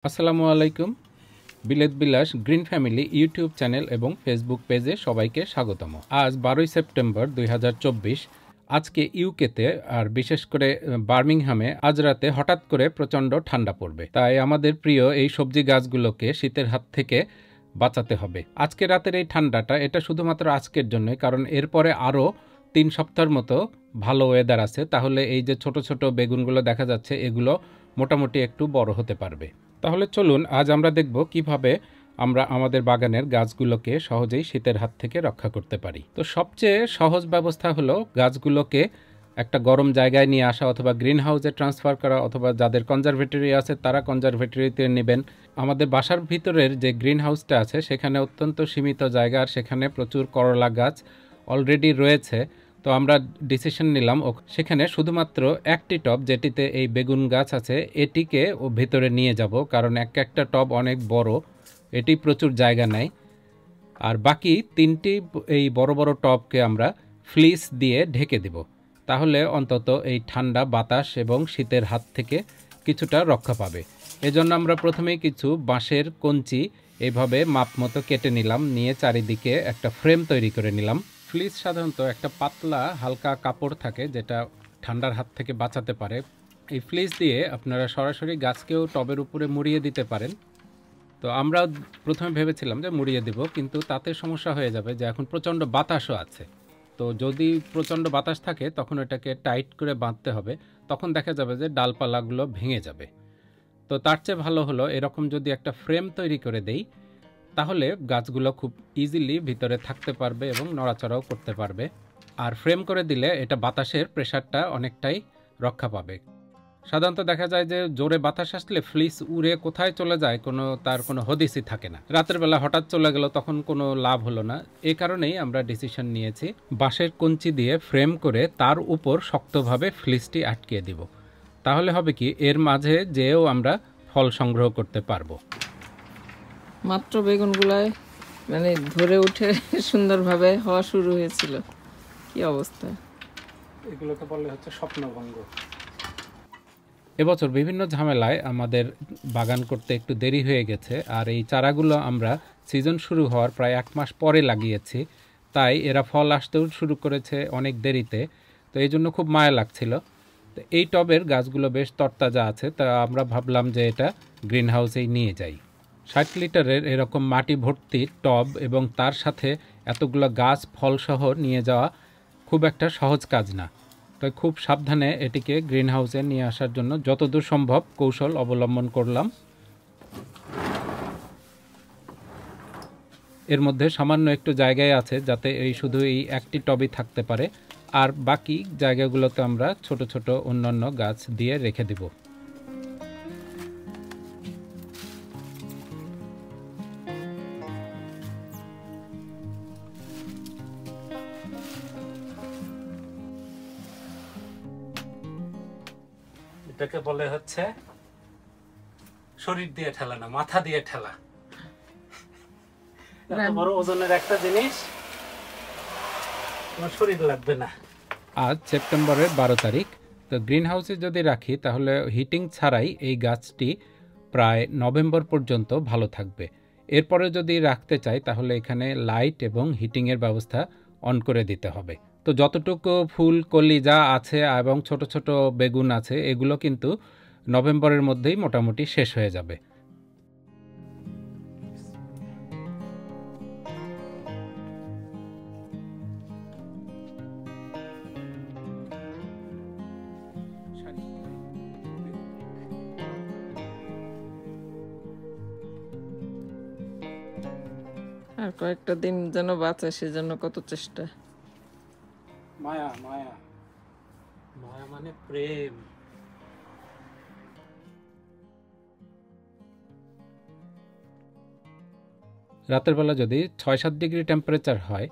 আসসালামু আলাইকুম। বিলেত বিলাস green family YouTube channel এবং ফেসবুক পেজে সবাইকে স্বাগতম। আজ 12 সেপ্টেম্বর 2024। আজকে ইউকেতে আর বিশেষ করে বার্মিংহামে আজ রাতে হঠাৎ করে প্রচণ্ড ঠান্ডা পড়বে, তাই আমাদের প্রিয় এই সবজি গাছগুলোকে শীতের হাত থেকে বাঁচাতে হবে। আজকে রাতের এই ঠান্ডাটা এটা শুধুমাত্র আজকের জন্যই, কারণ এরপরে আরও 3 সপ্তাহের মতো ভালো ওয়েদার আছে। তাহলে এই যে ছোট ছোট বেগুনগুলো দেখা যাচ্ছে এগুলো মোটামুটি একটু বড় হতে পারবে। তাহলে চলুন আজ আমরা দেখব কিভাবে আমরা আমাদের বাগানের গাছগুলোকে সহজেই শীতের হাত থেকে রক্ষা করতে পারি। তো সবচেয়ে সহজ ব্যবস্থা হলো গাছগুলোকে একটা গরম জায়গায় নিয়ে আসা অথবা গ্রিন হাউসে ট্রান্সফার করা, অথবা যাদের কনজারভেটরি আছে তারা কনজারভেটরিতে নেবেন। আমাদের বাসার ভিতরের যে গ্রিন হাউসটা আছে সেখানে অত্যন্ত সীমিত জায়গা, আর সেখানে প্রচুর করলা গাছ অলরেডি রয়েছে। তো আমরা ডিসিশন নিলাম সেখানে শুধুমাত্র একটি টব যেটিতে এই বেগুন গাছ আছে এটিকে ভিতরে নিয়ে যাব, কারণ একটা টব অনেক বড়, এটি প্রচুর জায়গা নেয়। আর বাকি 3টি এই বড় বড় টবকে আমরা ফ্লিস দিয়ে ঢেকে দেব, তাহলে অন্তত এই ঠান্ডা বাতাস এবং শীতের হাত থেকে কিছুটা রক্ষা পাবে। এজন্য আমরা প্রথমেই কিছু বাঁশের কঞ্চি এইভাবে মাপ মতো কেটে নিলাম, নিয়ে চারিদিকে একটা ফ্রেম তৈরি করে নিলাম। ফ্লিস সাধারণত একটা পাতলা হালকা কাপড় থাকে যেটা ঠান্ডার হাত থেকে বাঁচাতে পারে। এই ফ্লিস দিয়ে আপনারা সরাসরি গাছকেও টবের উপরে মুড়িয়ে দিতে পারেন। তো আমরা প্রথমে ভেবেছিলাম যে মুড়িয়ে দিব, কিন্তু তাতে সমস্যা হয়ে যাবে যে এখন প্রচণ্ড বাতাসও আছে। তো যদি প্রচণ্ড বাতাস থাকে তখন এটাকে টাইট করে বাঁধতে হবে, তখন দেখা যাবে যে ডালপালাগুলো ভেঙে যাবে। তো তার চেয়ে ভালো হলো এরকম যদি একটা ফ্রেম তৈরি করে দেই, তাহলে গাছগুলো খুব ইজিলি ভিতরে থাকতে পারবে এবং নড়াচড়াও করতে পারবে। আর ফ্রেম করে দিলে এটা বাতাসের প্রেশারটা অনেকটাই রক্ষা পাবে। সাধারণত দেখা যায় যে জোরে বাতাস আসলে ফ্লিস উড়ে কোথায় চলে যায় তার কোনো হদিসই থাকে না। রাতের বেলা হঠাৎ চলে গেল, তখন কোনো লাভ হলো না। এই কারণেই আমরা ডিসিশন নিয়েছি বাঁশের কঞ্চি দিয়ে ফ্রেম করে তার উপর শক্তভাবে ফ্লিসটি আটকিয়ে দিব। তাহলে হবে কি, এর মাঝে যেও আমরা ফল সংগ্রহ করতে পারবো। মাত্র বেগুনগুলায় মানে ধরে উঠে সুন্দরভাবে হওয়া শুরু হয়েছিল। কি অবস্থা! এগুলোকে বলে হচ্ছে স্বপ্নভঙ্গ। এবছর বিভিন্ন ঝামেলায় আমাদের বাগান করতে একটু দেরি হয়ে গেছে, আর এই চারাগুলো আমরা সিজন শুরু হওয়ার প্রায় 1 মাস পরে লাগিয়েছি, তাই এরা ফল আসতেও শুরু করেছে অনেক দেরিতে। তো এই জন্য খুব মায়া লাগছিল। তো এই টবের গাছগুলো বেশ তরতাজা আছে, তা আমরা ভাবলাম যে এটা গ্রিন হাউসেই নিয়ে যাই। 60 লিটারের এরকম মাটি ভর্তি টব এবং তার সাথে এতগুলো গাছ ফলসহ নিয়ে যাওয়া খুব একটা সহজ কাজ না। তাই খুব সাবধানে এটিকে গ্রিন হাউসে নিয়ে আসার জন্য যতদূর সম্ভব কৌশল অবলম্বন করলাম। এর মধ্যে সামান্য একটু জায়গায় আছে যাতে শুধু এই একটি টবই থাকতে পারে, আর বাকি জায়গাগুলোতে আমরা ছোট ছোট অন্যান্য গাছ দিয়ে রেখে দেব। এটাকে বলে হচ্ছে শরীর দিয়ে ঠেলা না, মাথা দিয়ে ঠেলা। এত বড় ওজনের একটা জিনিস তোমার শরীর লাগবে না। আজ সেপ্টেম্বরের 12 তারিখ। তো গ্রিন হাউসে যদি রাখি তাহলে হিটিং ছাড়াই এই গাছটি প্রায় নভেম্বর পর্যন্ত ভালো থাকবে। এরপরে যদি রাখতে চাই তাহলে এখানে লাইট এবং হিটিংয়ের ব্যবস্থা অন করে দিতে হবে। তো যতটুকু ফুল কলি যা আছে এবং ছোট ছোট বেগুন আছে এগুলো কিন্তু নভেম্বরের মধ্যেই মোটামুটি শেষ হয়ে যাবে। আর কয়েকটা দিন যেন বাঁচে, সেজন্য কত চেষ্টা। মায়া মায়া মায়া মানে প্রেম। রাতের বেলা যদি 6-7 ডিগ্রি টেম্পারেচার হয়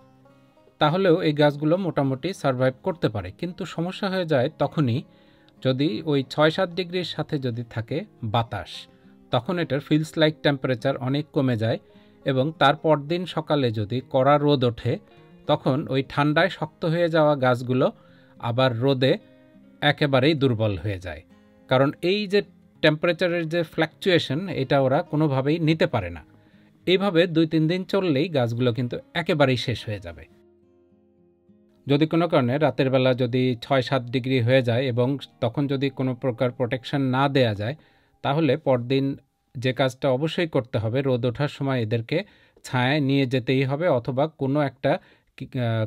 তাহলেও এই গাছগুলো মোটামুটি সারভাইভ করতে পারে, কিন্তু সমস্যা হয়ে যায় তখনই যদি ওই 6-7 ডিগ্রির সাথে যদি থাকে বাতাস, তখন এটার ফিলস লাইক টেম্পারেচার অনেক কমে যায় এবং তারপর দিন সকালে যদি কড়া রোদ ওঠে তখন ওই ঠান্ডায় শক্ত হয়ে যাওয়া গাছগুলো আবার রোদে একেবারেই দুর্বল হয়ে যায়। কারণ এই যে টেম্পারেচারের যে ফ্ল্যাকচুয়েশন এটা ওরা কোনোভাবেই নিতে পারে না। এইভাবে 2-3 দিন চললেই গাছগুলো কিন্তু একেবারেই শেষ হয়ে যাবে। যদি কোনো কারণে রাতের বেলা যদি 6-7 ডিগ্রি হয়ে যায় এবং তখন যদি কোনো প্রকার প্রোটেকশন না দেয়া যায়, তাহলে পরদিন যে কাজটা অবশ্যই করতে হবে, রোদ ওঠার সময় এদেরকে ছায়ায় নিয়ে যেতেই হবে, অথবা কোনো একটা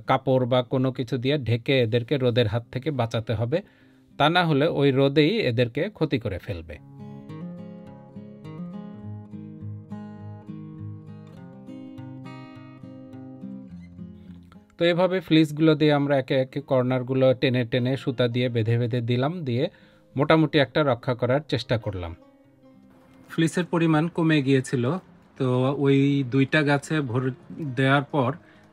কাপড় বা কোনো কিছু দিয়ে ঢেকে এদেরকে রোদের হাত থেকে বাঁচাতে হবে। তা না হলে ওই রোদেই এদেরকে ক্ষতি করে ফেলবে। তো এভাবে ফ্লিসগুলো দিয়ে আমরা একে একে কর্নারগুলো টেনে টেনে সুতা দিয়ে বেঁধে বেঁধে দিলাম, দিয়ে মোটামুটি একটা রক্ষা করার চেষ্টা করলাম। ফ্লিসের পরিমাণ কমে গিয়েছিল, তো ওই 2টা গাছে ভর দেওয়ার পর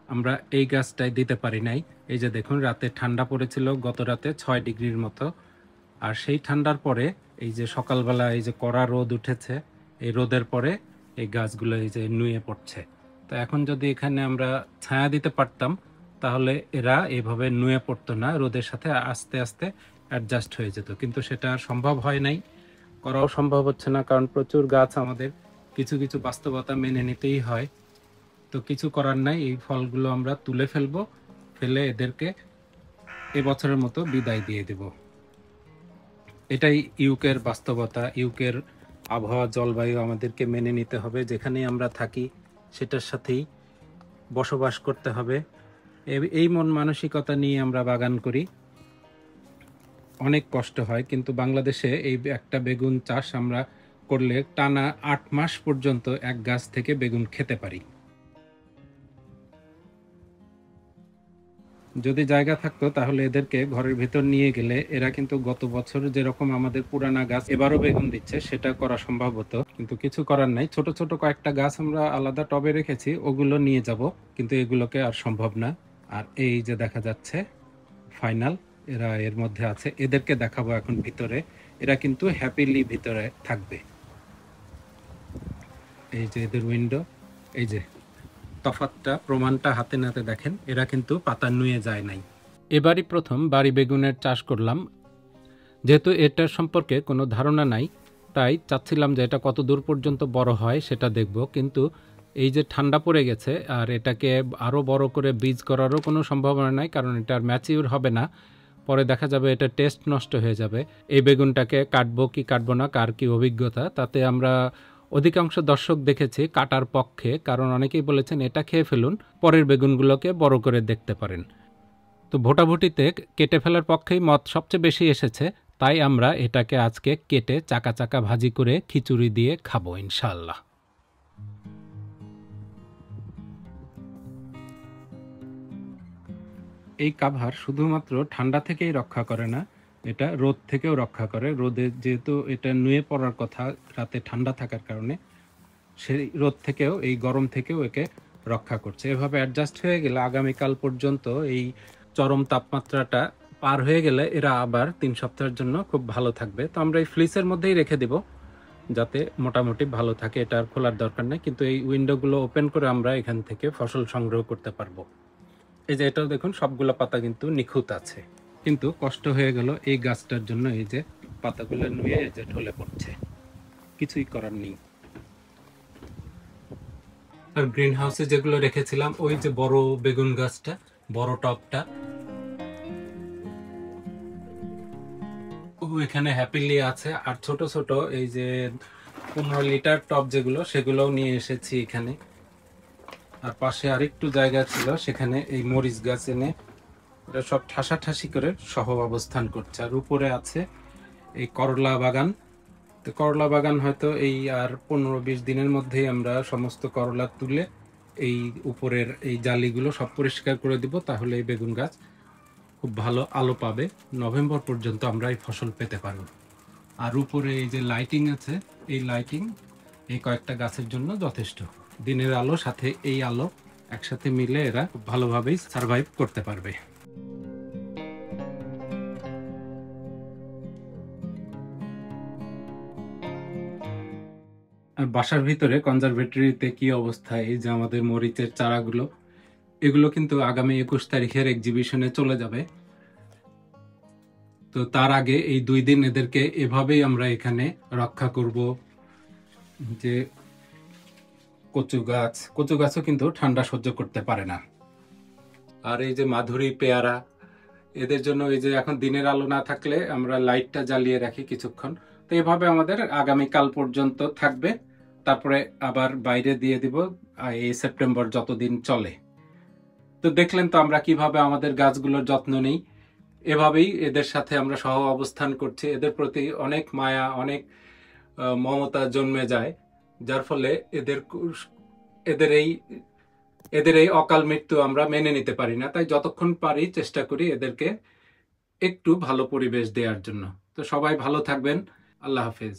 আমরা এই গাছটায় দিতে পারি নাই। এই যে দেখুন, রাতে ঠান্ডা পড়েছিল, গত রাতে 6 ডিগ্রির মতো। আর সেই ঠান্ডার পরে এই যে সকালবেলা এই যে কড়া রোদ উঠেছে, এই রোদের পরে এই গাছগুলো এই যে নুয়ে পড়ছে। তো এখন যদি এখানে আমরা ছায়া দিতে পারতাম, তাহলে এরা এভাবে নুয়ে পড়তো না, রোদের সাথে আস্তে আস্তে অ্যাডজাস্ট হয়ে যেত। কিন্তু সেটা আর সম্ভব হয় নাই, করাও সম্ভব হচ্ছে না, কারণ প্রচুর গাছ আমাদের কিছু কিছু বাস্তবতা মেনে নিতেই হয়। তো কিছু করার নাই, এই ফলগুলো আমরা তুলে ফেলবো, ফেলে এদেরকে এবছরের মতো বিদায় দিয়ে দেব। এটাই ইউকের বাস্তবতা, ইউকের আবহাওয়া জলবায়ু আমাদেরকে মেনে নিতে হবে। যেখানেই আমরা থাকি সেটার সাথেই বসবাস করতে হবে। এই মন মানসিকতা নিয়ে আমরা বাগান করি। অনেক কষ্ট হয়, কিন্তু বাংলাদেশে এই একটা বেগুন চাষ আমরা করলে টানা 8 মাস পর্যন্ত এক গাছ থেকে বেগুন খেতে পারি। যদি জায়গা থাকতো তাহলে এদেরকে ঘরের ভেতর নিয়ে গেলে এরা কিন্তু গত বছর যেরকম আমাদের পুরানা গাছ এবারও বেগুন দিচ্ছে, সেটা করা সম্ভব হতো, কিন্তু কিছু করার নাই। ছোট ছোট কয়েকটা গাছ আমরা আলাদা টবে রেখেছি, ওগুলো নিয়ে যাব, কিন্তু এগুলোকে আর সম্ভব না। আর এই যে দেখা যাচ্ছে ফাইনাল, এরা এর মধ্যে আছে, এদেরকে দেখাবো এখন ভিতরে। এরা কিন্তু হ্যাপিলি ভিতরে থাকবে। এই যে এদের উইন্ডো, এই যে তফাৎটা, প্রমাণটা হাতে নাতে দেখেন, এরা কিন্তু পাতা নুয়ে যায় নাই। এবারই প্রথম বাড়ি বেগুনের চাষ করলাম, যেহেতু এটার সম্পর্কে কোনো ধারণা নাই, তাই চাচ্ছিলাম যে এটা কত দূর পর্যন্ত বড় হয় সেটা দেখব। কিন্তু এই যে ঠান্ডা পড়ে গেছে, আর এটাকে আরও বড় করে বীজ করারও কোনো সম্ভাবনা নাই, কারণ এটা আর ম্যাচিউর হবে না। পরে দেখা যাবে এটা টেস্ট নষ্ট হয়ে যাবে। এই বেগুনটাকে কাটবো কি কাটবো না, কার কি অভিজ্ঞতা, তাতে আমরা অধিকাংশ দর্শক দেখেছি কাটার পক্ষে, কারণ অনেকেই বলেছেন এটা খেয়ে ফেলুন, পরের বেগুনগুলোকে বড় করে দেখতে পারেন। তো ভোটাভুটিতে কেটে ফেলার পক্ষেই মত সবচেয়ে বেশি এসেছে, তাই আমরা এটাকে আজকে কেটে চাকা চাকা ভাজি করে খিচুড়ি দিয়ে খাবো ইনশাআল্লাহ। এই কাভার শুধুমাত্র ঠান্ডা থেকেই রক্ষা করে না, এটা রোদ থেকেও রক্ষা করে। রোদে যেহেতু এটা নুয়ে পড়ার কথা রাতে ঠান্ডা থাকার কারণে, সেই রোদ থেকেও, এই গরম থেকেও একে রক্ষা করছে। এভাবে অ্যাডজাস্ট হয়ে গেলে আগামীকাল পর্যন্ত এই চরম তাপমাত্রাটা পার হয়ে গেলে এরা আবার 3 সপ্তাহের জন্য খুব ভালো থাকবে। তো আমরা এই ফ্লিসের মধ্যেই রেখে দেব, যাতে মোটামুটি ভালো থাকে। এটা আর খোলার দরকার নেই, কিন্তু এই উইন্ডোগুলো ওপেন করে আমরা এখান থেকে ফসল সংগ্রহ করতে পারবো। এই যে এটাও দেখুন, সবগুলো পাতা কিন্তু নিখুঁত আছে, কিন্তু কষ্ট হয়ে গেল এই গাছটার জন্য। এই যে পাতাগুলো নুয়ে এই যে ঢলে পড়ছে, কিছুই করার নেই। আর গ্রিন হাউসে যেগুলো রেখেছিলাম, ওই যে বড় বেগুন গাছটা, বড় টবটা, এখানে হ্যাপিলি আছে। আর ছোট ছোট এই যে 15 লিটার টব যেগুলো, সেগুলোও নিয়ে এসেছি এখানে। আর পাশে আরেকটু জায়গা ছিল, সেখানে এই মরিচ গাছ এনে এটা সব ঠাসাঠাসি করে সহ অবস্থান করছে। আর উপরে আছে এই করলা বাগান। তো করলা বাগান হয়তো এই আর 15-20 দিনের মধ্যেই আমরা সমস্ত করলা তুলে এই উপরের এই জালিগুলো সব পরিষ্কার করে দিব, তাহলে এই বেগুন গাছ খুব ভালো আলো পাবে। নভেম্বর পর্যন্ত আমরা এই ফসল পেতে পারব। আর উপরে এই যে লাইটিং আছে, এই লাইটিং এই কয়েকটা গাছের জন্য যথেষ্ট। দিনের আলো সাথে এই আলো একসাথে মিলে এরা খুব ভালোভাবেই সার্ভাইভ করতে পারবে। আর বাসার ভিতরে কনজারভেটরিতে কি অবস্থা, এই যে আমাদের মরিচের চারাগুলো, এগুলো কিন্তু আগামী 21 তারিখের এক্সিবিশনে চলে যাবে। তো তার আগে এই 2 দিন এদেরকে এভাবেই আমরা এখানে রক্ষা করব। যে কচু গাছও কিন্তু ঠান্ডা সহ্য করতে পারে না। আর এই যে মাধুরী, পেয়ারা, এদের জন্য এই যে এখন দিনের আলো না থাকলে আমরা লাইটটা জ্বালিয়ে রাখি কিছুক্ষণ। তো এভাবে আমাদের আগামীকাল পর্যন্ত থাকবে, তারপরে আবার বাইরে দিয়ে দিব এই সেপ্টেম্বর যতদিন চলে। তো দেখলেন তো আমরা কিভাবে আমাদের গাছগুলোর যত্ন নিই। এভাবেই এদের সাথে আমরা সহ অবস্থান করছি। এদের প্রতি অনেক মায়া, অনেক মমতা জন্মে যায়, যার ফলে এদের এই অকাল মৃত্যু আমরা মেনে নিতে পারি না। তাই যতক্ষণ পারি চেষ্টা করি এদেরকে একটু ভালো পরিবেশ দেওয়ার জন্য। তো সবাই ভালো থাকবেন। আল্লাহ হাফেজ।